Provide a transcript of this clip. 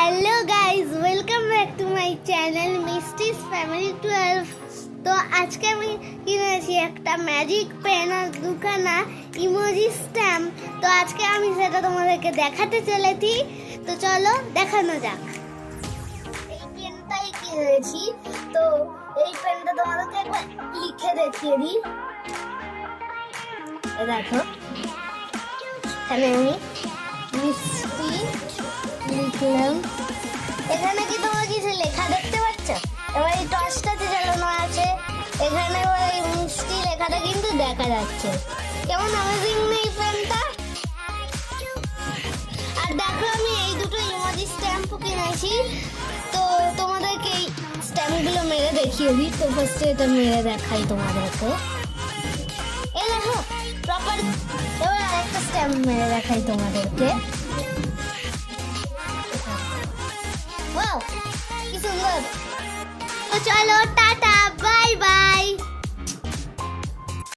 Hello guys, welcome back to my channel মিস্টিস family 12। তো আজকে আমি কিনেছি একটা ম্যাজিক পেন আর দুখানা ইমোজি স্ট্যাম্প। তো আজকে আমি সেটা তোমাদেরকে দেখাতে চলেছি। তো চলো দেখানো যাক। এই পেনটাই কিনেছি। তো এই পেনটা তোমাদেরকে একবার লিখে দেখিয়ে দিই। দেখো, এখানে আমি মিষ্টি লিখলাম। এখানে কি তোমরা কিছু লেখা দেখতে পাচ্ছ? এবার এই টর্চটাতে জ্বালানো আছে, এখানে এবার এই মিষ্টি লেখাটা কিন্তু দেখা যাচ্ছে। কেমন অ্যামেজিং নেই পেনটা? আর দেখো, আমি এই দুটো ইমোজি স্ট্যাম্পও কিনেছি। তো তোমাদেরকে এই স্ট্যাম্পগুলো মেরে দেখিয়ে দিই। তো ফার্স্টে এটা মেরে দেখাই তোমাদেরকে। এই দেখো প্রপার। এবার আরেকটা স্ট্যাম্প মেরে দেখাই তোমাদেরকে। ওয়াও, কি সুন্দর। তো চলো।